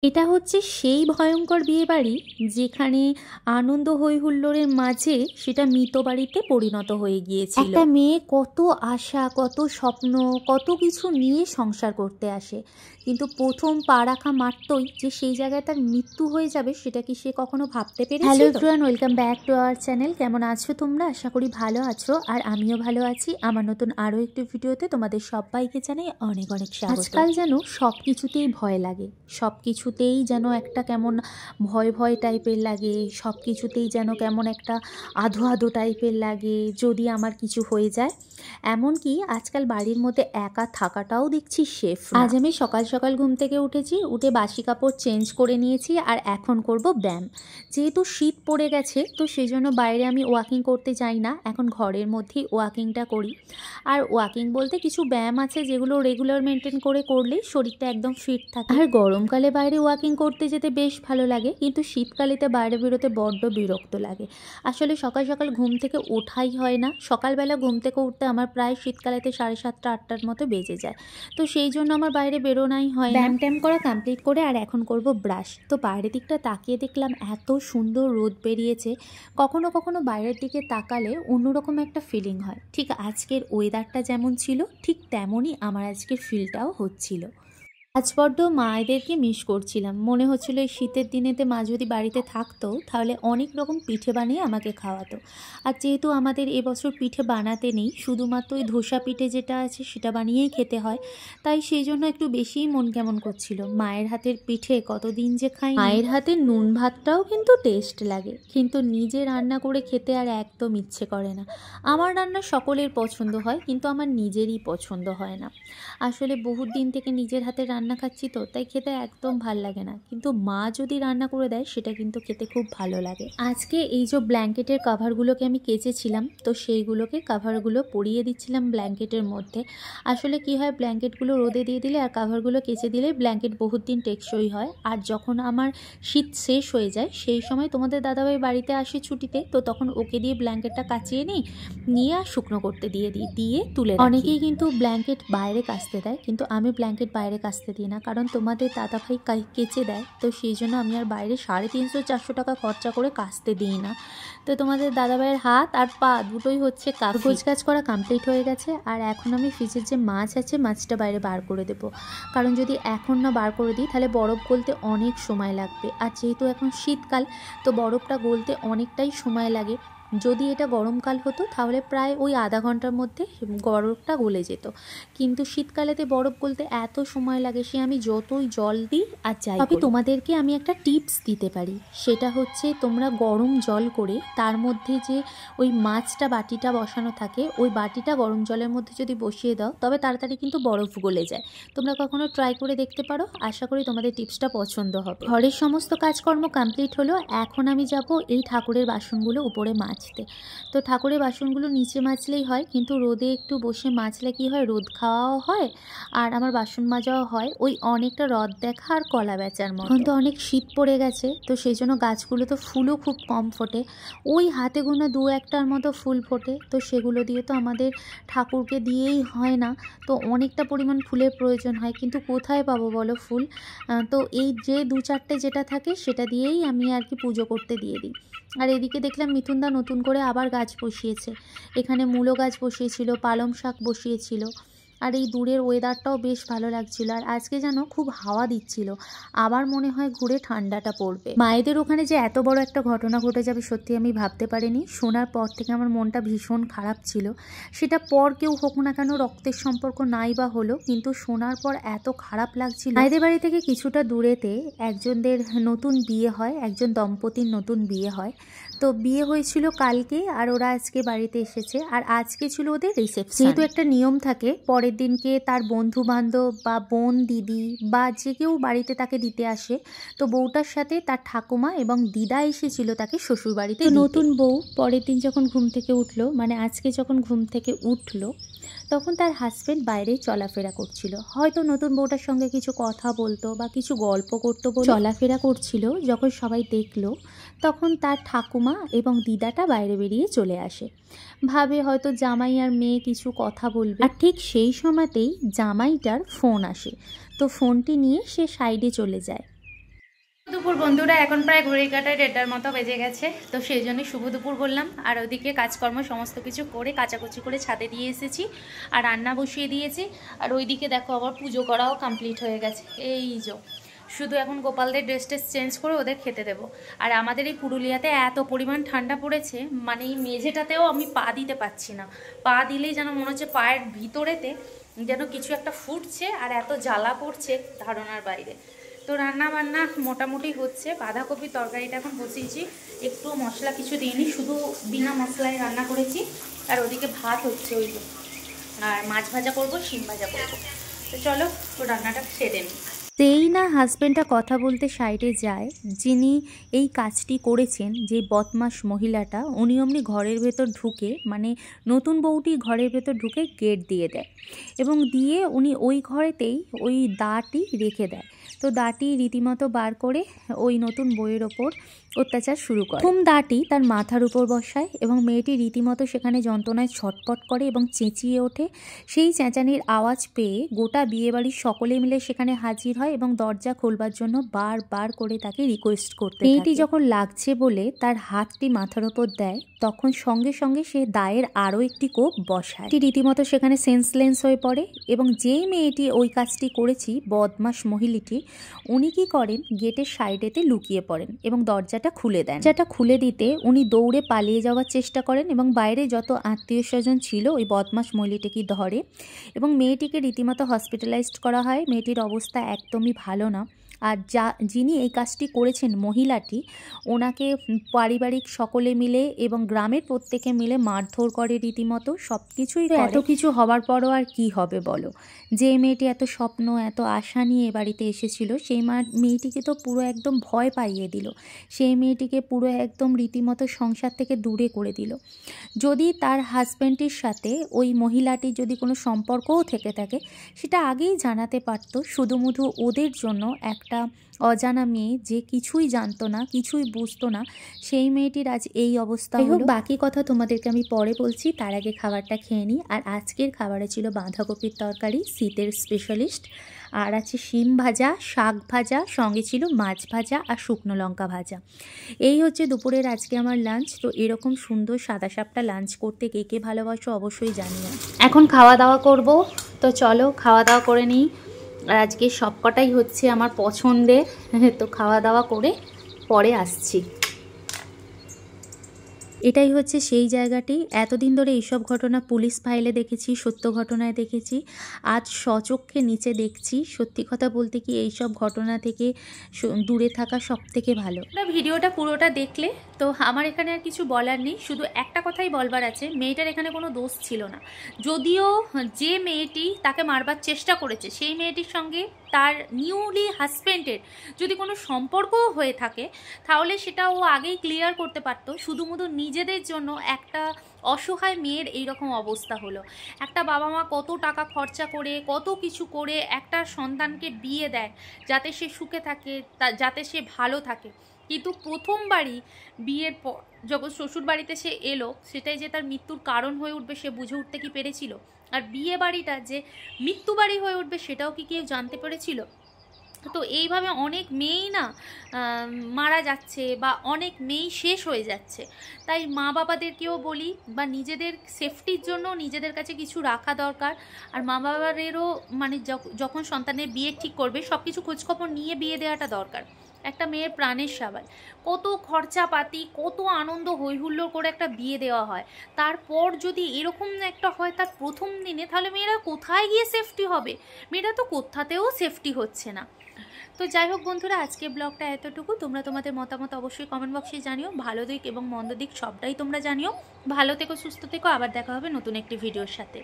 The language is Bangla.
এটা হচ্ছে সেই ভয়ঙ্কর বিয়েবাড়ি যেখানে আনন্দ হই হুল্লোড়ের মাঝে সেটা মৃত বাড়িতে পরিণত হয়ে গিয়েছিল। একটা মেয়ে কত আশা, কত স্বপ্ন, কত কিছু নিয়ে সংসার করতে আসে, কিন্তু প্রথম পা রাখা মাত্রই যে সেই জায়গায় তার মৃত্যু হয়ে যাবে সেটা কি সে কখনো ভাবতে পেরেছিল? Hello everyone, welcome back to our channel. কেমন আছো তোমরা? আশা করি ভালো আছো, আর আমিও ভালো আছি। আমার নতুন আরও একটি ভিডিওতে তোমাদের সবাইকে জানাই অনেক অনেক স্বাগত। আজকাল যেন সব কিছুতেই ভয় লাগে, সব কিছুতেই যেন একটা কেমন ভয় ভয় টাইপের লাগে, সব কিছুতেই যেন কেমন একটা আধো আধো টাইপের লাগে যদি আমার কিছু হয়ে যায়। এমনকি আজকাল বাড়ির মধ্যে একা থাকাটাও দেখছি সেফ। আজ আমি সকাল সকাল ঘুম থেকে উঠেছি, উঠে বাসি কাপড় চেঞ্জ করে নিয়েছি, আর এখন করব ব্যায়াম। যেহেতু শীত পড়ে গেছে তো সেই জন্য বাইরে আমি ওয়াকিং করতে যাই না, এখন ঘরের মধ্যেই ওয়াকিংটা করি। আর ওয়াকিং বলতে কিছু ব্যায়াম আছে যেগুলো রেগুলার মেনটেন করে করলেই শরীরটা একদম ফিট থাকে। আর গরমকালে বাইরে ওয়াকিং করতে যেতে বেশ ভালো লাগে, কিন্তু শীতকালেতে বাইরে বেরোতে বড্ড বিরক্ত লাগে। আসলে সকাল সকাল ঘুম থেকে ওঠাই হয় না, সকালবেলা ঘুম থেকে উঠতে আমার প্রায় শীতকালেতে 7:30 8টার মতো বেজে যায়, তো সেই জন্য আমার বাইরে বেরোনাই হয়। ব্যায়াম ট্যাম করা কমপ্লিট করে আর এখন করব ব্রাশ। তো বাইরের দিকটা তাকিয়ে দেখলাম এত সুন্দর রোদ বেরিয়েছে, কখনো কখনো বাইরের দিকে তাকালে অন্যরকম একটা ফিলিং হয়। ঠিক আজকের ওয়েদারটা যেমন ছিল ঠিক তেমনই আমার আজকের ফিলটাও হচ্ছিল। আজ বড্ড মায়েদেরকে মিস করছিলাম, মনে হচ্ছিল এই শীতের দিনেতে মা যদি বাড়িতে থাকতো তাহলে অনেক রকম পিঠে বানিয়ে আমাকে খাওয়াতো। আর যেহেতু আমাদের এবছর পিঠে বানাতে নেই, শুধুমাত্র ওই ধোসা পিঠে যেটা আছে সেটা বানিয়েই খেতে হয়, তাই সেই জন্য একটু বেশিই মন কেমন করছিল। মায়ের হাতের পিঠে কতদিন যে খাই। মায়ের হাতের নুন ভাতটাও কিন্তু টেস্ট লাগে, কিন্তু নিজে রান্না করে খেতে আর একদম ইচ্ছে করে না। আমার রান্না সকলের পছন্দ হয়, কিন্তু আমার নিজেরই পছন্দ হয় না। আসলে বহুত দিন থেকে নিজের হাতে রান্না খাচ্ছি তো তাই খেতে একদম ভাল লাগে না, কিন্তু মা যদি রান্না করে দেয় সেটা কিন্তু খেতে খুব ভালো লাগে। আজকে এই যে ব্ল্যাঙ্কেটের কাভারগুলোকে আমি কেচেছিলাম, তো সেইগুলোকে কাভারগুলো পরিয়ে দিচ্ছিলাম ব্ল্যাঙ্কেটের মধ্যে। আসলে কি হয়, ব্ল্যাঙ্কেটগুলো রোদে দিয়ে দিলে আর কাভারগুলো কেচে দিলে ব্ল্যাঙ্কেট বহুত দিন টেকসই হয়। আর যখন আমার শীত শেষ হয়ে যায় সেই সময় তোমাদের দাদাভাই বাড়িতে আসে ছুটিতে, তো তখন ওকে দিয়ে ব্ল্যাঙ্কেটটা কাচিয়ে নিয়ে আর শুকনো করতে দিয়ে তুলে। অনেকেই কিন্তু ব্ল্যাঙ্কেট বাইরে কাচতে দেয়, কিন্তু আমি ব্ল্যাঙ্কেট বাইরে কাচতে দিই না, কারণ তোমাদের দাদাভাই কেচে দেয়, তো সেই জন্য আমি আর বাইরে 350 400 টাকা খরচা করে কাচতে দিই না। তো তোমাদের দাদাভাইয়ের হাত আর পা দুটোই হচ্ছে গোছ কাজ করা কমপ্লিট হয়ে গেছে। আর এখন আমি ফ্রিজের যে মাছ আছে মাছটা বাইরে বার করে দেবো, কারণ যদি এখন না বার করে দিই তাহলে বরফ গলতে অনেক সময় লাগবে। আর যেহেতু এখন শীতকাল তো বরফটা গলতে অনেকটাই সময় লাগে। যদি এটা গরমকাল হতো তাহলে প্রায় ওই আধা ঘন্টার মধ্যে বরফটা গলে যেত, কিন্তু শীতকালেতে বরফ গলতে এত সময় লাগে, সে আমি যতই জল দিই আর যাই। তবে তোমাদেরকে আমি একটা টিপস দিতে পারি, সেটা হচ্ছে তোমরা গরম জল করে তার মধ্যে যে ওই মাছটা বাটিটা বসানো থাকে ওই বাটিটা গরম জলের মধ্যে যদি বসিয়ে দাও তবে তাড়াতাড়ি কিন্তু বরফ গলে যায়। তোমরা কখনো ট্রাই করে দেখতে পারো, আশা করি তোমাদের টিপসটা পছন্দ হবে। ঘরের সমস্ত কাজকর্ম কমপ্লিট হলো, এখন আমি যাব এই ঠাকুরের বাসনগুলো উপরে মাজতে। তো ঠাকুরের বাসনগুলো নিচে মাজলেই হয়, কিন্তু রোদে একটু বসে মাজলে কি হয়, রোদ খাওয়াও হয় আর আমার বাসন মাজাও হয়, ওই অনেকটা রদ দেখা আর কলা বেচার মতো। এখন তো অনেক শীত পড়ে গেছে, তো সেই জন্য গাছগুলো তো ফুলও খুব কম ফোটে, ওই হাতে গোনা 2-1টার মতো ফুল ফোটে, তো সেগুলো দিয়ে তো আমাদের ঠাকুরকে দিয়েই হয় না, তো অনেকটা পরিমাণ ফুলের প্রয়োজন হয়, কিন্তু কোথায় পাবো বলো ফুল? তো এই যে 2-4টে যেটা থাকে সেটা দিয়েই আমি আর কি পুজো করতে দিয়ে দিই। আর এদিকে দেখলাম মিথুনদা নতুন করে আবার গাছ বসিয়েছে, এখানে মূলো গাছ বসিয়েছিল, পালং শাক বসিয়েছিল। আর এই দূরের ওয়েদারটাও বেশ ভালো লাগছিল, আর আজকে যেন খুব হাওয়া দিচ্ছিল, আবার মনে হয় ঘুরে ঠান্ডাটা পড়বে। মায়েদের ওখানে যে এত বড় একটা ঘটনা ঘটে যাবে সত্যি আমি ভাবতে পারিনি। শোনার পর থেকে আমার মনটা ভীষণ খারাপ ছিল, সেটা পর কেউ হোক না কেন, রক্তের সম্পর্ক নাই বা হলো, কিন্তু শোনার পর এত খারাপ লাগছিল। মায়েদের বাড়ি থেকে কিছুটা দূরেতে একজনদের নতুন বিয়ে হয়, একজন দম্পতির নতুন বিয়ে হয়, তো বিয়ে হয়েছিল কালকে আর ওরা আজকে বাড়িতে এসেছে, আর আজকে ছিল ওদের রিসেপশন। যেহেতু একটা নিয়ম থাকে পরের দিনকে তার বন্ধু বান্ধব বা বোন দিদি বা যে কেউ বাড়িতে তাকে দিতে আসে, তো বউটার সাথে তার ঠাকুমা এবং দিদা এসেছিল তাকে শ্বশুর বাড়িতে। নতুন বউ পরের দিন যখন ঘুম থেকে উঠলো, মানে আজকে যখন ঘুম থেকে উঠলো, তখন তার হাজব্যান্ড বাইরে চলাফেরা করছিল, হয়তো নতুন বউটার সঙ্গে কিছু কথা বলতো বা কিছু গল্প করতো বলে চলাফেরা করছিল। যখন সবাই দেখলো তখন তার ঠাকুমা এবং দিদাটা বাইরে বেরিয়ে চলে আসে, ভাবে হয়তো জামাই আর মেয়ে কিছু কথা বলবে, আর ঠিক সেই সময়তেই জামাইটার ফোন আসে, তো ফোনটি নিয়ে সে সাইডে চলে যায়। দুপুর বন্ধুরা, এখন প্রায় ঘড়ির কাঁটায় 1:30টার মতো বেজে গেছে। তো সেই জন্যই শুভ দুপুর বললাম। আর ওদিকে কাজকর্ম সমস্ত কিছু করে কাচাকুচি করে ছাদে দিয়ে এসেছি আর রান্না বসিয়ে দিয়েছি। আর ওইদিকে দেখো আবার পুজো করাও কমপ্লিট হয়ে গেছে। এই যে শুধু এখন গোপালদের ড্রেস চেঞ্জ করে ওদের খেতে দেবো। আর আমাদের এই পুরুলিয়াতে এত পরিমাণ ঠান্ডা পড়েছে, মানে এই মেঝেটাতেও আমি পা দিতে পারছি না। পা দিলেই যেন মনে হচ্ছে পায়ের ভিতরেতে যেন কিছু একটা ফুটছে আর এত জ্বালা পড়ছে ধারণার বাইরে। তো রান্না বান্না মোটামুটি হচ্ছে। বাঁধাকপির তরকারিটা এখন বসিয়েছি, একটু মশলা কিছু দিইনি, শুধু বিনা মশলায় রান্না করেছি। আর ওদিকে ভাত হচ্ছে ওই যে, আর মাছ ভাজা করবো, শিম ভাজা করবো। তো চলো রান্নাটা সেরে নিই। সেই না হাজব্যান্ডটা কথা বলতে সাইডে যায়, যিনি এই কাজটি করেছেন, যে বদমাস মহিলাটা, উনি অমনি ঘরের ভেতর ঢুকে, মানে নতুন বউটি ঘরের ভেতর ঢুকে গেট দিয়ে দেয় এবং দিয়ে উনি ওই ঘরেতেই ওই দাটি রেখে দেয়। তো দাটি রীতিমতো বার করে ওই নতুন বউয়ের ওপর অত্যাচার শুরু করে। প্রথম দাটি তার মাথার উপর বসায় এবং মেয়েটি রীতিমতো সেখানে যন্ত্রণায় ছটপট করে এবং চেঁচিয়ে ওঠে। সেই চেঁচানির আওয়াজ পেয়ে গোটা বিয়েবাড়ির সকলে মিলে সেখানে হাজির হয় এবং দরজা খোলবার জন্য বারবার করে তাকে রিকোয়েস্ট করতে থাকে। মেয়েটি যখন লাগছে বলে তার হাতটি মাথার ওপর দেয়, তখন সঙ্গে সঙ্গে সে দায়ের আরও একটি কোপ বসায়। রীতিমতো সেখানে সেন্সলেস হয়ে পড়ে এবং যেই মেয়েটি ওই কাজটি করেছি, বদমাস মহিলাটি, উনি কি করেন, গেটের সাইডেতে লুকিয়ে পড়েন এবং দরজাটা খুলে দেন। দরজাটা খুলে দিতে উনি দৌড়ে পালিয়ে যাওয়ার চেষ্টা করেন এবং বাইরে যত আত্মীয় স্বজন ছিল ওই বদমাস মহিলাটিকে ধরে এবং মেয়েটিকে রীতিমতো হসপিটালাইজড করা হয়। মেয়েটির অবস্থা একদমই ভালো না। আর যিনি এই কাজটি করেছেন, মহিলাটি, ওনাকে পারিবারিক সকলে মিলে এবং গ্রামের প্রত্যেকে মিলে মারধর করে রীতিমতো, সব কিছুই। এত কিছু হওয়ার পরও আর কি হবে বলো? যে মেয়েটি এত স্বপ্ন এত আশা নিয়ে এ বাড়িতে এসেছিল, সেই মেয়েটিকে তো পুরো একদম ভয় পাইয়ে দিল। সেই মেয়েটিকে পুরো একদম রীতিমতো সংসার থেকে দূরে করে দিল। যদি তার হাজব্যান্ডের সাথে ওই মহিলাটির যদি কোনো সম্পর্কও থেকে থাকে, সেটা আগেই জানাতে পারত। শুধুমুধু ওদের জন্য একটা অজানা মেয়ে, যে কিছুই জানতো না, কিছুই বুঝতো না, সেই মেয়েটির আজ এই অবস্থা হলো। বাকি কথা তোমাদেরকে আমি পরে বলছি, তার আগে খাবারটা খেয়ে নিই। আর আজকের খাবারে ছিল বাঁধাকপির তরকারি, শীতের স্পেশালিস্ট, আর আছে শিম ভাজা, শাক ভাজা, সঙ্গে ছিল মাছ ভাজা আর শুকনো লঙ্কা ভাজা। এই হচ্ছে দুপুরের আজকে আমার লাঞ্চ। তো এরকম সুন্দর সাদা সাপটা লাঞ্চ করতে কে কে ভালোবাসো অবশ্যই জানিও। এখন খাওয়া দাওয়া করব, তো চলো খাওয়া দাওয়া করে নিই। আর আজকে সবকটাই হচ্ছে আমার পছন্দের। তো খাওয়া দাওয়া করে পরে আসছি। এটাই হচ্ছে সেই জায়গাটি। এতদিন ধরে এইসব ঘটনা পুলিশ ফাইলে দেখেছি, সত্য ঘটনায় দেখেছি, আজ স্বচক্ষে নিচে দেখছি। সত্যি কথা বলতে কি, এইসব ঘটনা থেকে দূরে থাকা সব থেকে ভালো। ভিডিওটা পুরোটা দেখলে তো আমার এখানে আর কিছু বলার নেই, শুধু একটা কথাই বলবার আছে, মেয়েটার এখানে কোনো দোষ ছিল না। যদিও যে মেয়েটি তাকে মারবার চেষ্টা করেছে, সেই মেয়েটির সঙ্গে তার নিউলি হাজব্যান্ডের যদি কোনো সম্পর্কও হয়ে থাকে, তাহলে সেটা ও আগেই ক্লিয়ার করতে পারতো। শুধুমুধু নিজেদের জন্য একটা অসহায় মেয়ের এইরকম অবস্থা হলো। একটা বাবা মা কত টাকা খরচা করে, কত কিছু করে একটা সন্তানকে বিয়ে দেয় যাতে সে সুখে থাকে, যাতে সে ভালো থাকে, কিন্তু প্রথমবারই বিয়ের পর যখন শ্বশুর বাড়িতে সে এলো, সেটাই যে তার মৃত্যুর কারণ হয়ে উঠবে সে বুঝে উঠতে কি পেরেছিল? আর বিয়ে বাড়িটা যে মৃত্যু বাড়ি হয়ে উঠবে সেটাও কি কেউ জানতে পেরেছিল? তো এইভাবে অনেক মেয়েই না মারা যাচ্ছে বা অনেক মেয়েই শেষ হয়ে যাচ্ছে। তাই মা বাবাদেরকেও বলি, বা নিজেদের সেফটির জন্য নিজেদের কাছে কিছু রাখা দরকার। আর মা বাবাদেরও মানে যখন সন্তানের বিয়ে ঠিক করবে, সব কিছু খোঁজখবর নিয়ে বিয়ে দেওয়াটা দরকার। একটা মেয়ের প্রাণের সবাই, কত খরচাপাতি, কত আনন্দ হৈহুল্লোড় করে একটা বিয়ে দেওয়া হয়, তারপর যদি এরকম একটা হয় তার প্রথম দিনে, তাহলে মেয়েরা কোথায় গিয়ে সেফটি হবে? মেয়েরা তো কোথাতেও সেফটি হচ্ছে না। তো যাই হোক বন্ধুরা, আজকে ব্লগটা এতটুকু। তোমরা তোমাদের মতামত অবশ্যই কমেন্ট বক্সে জানিও, ভালো দিক এবং মন্দ দিক সবটাই তোমরা জানিও। ভালো থেকো, সুস্থ থেকো, আবার দেখা হবে নতুন একটি ভিডিওর সাথে।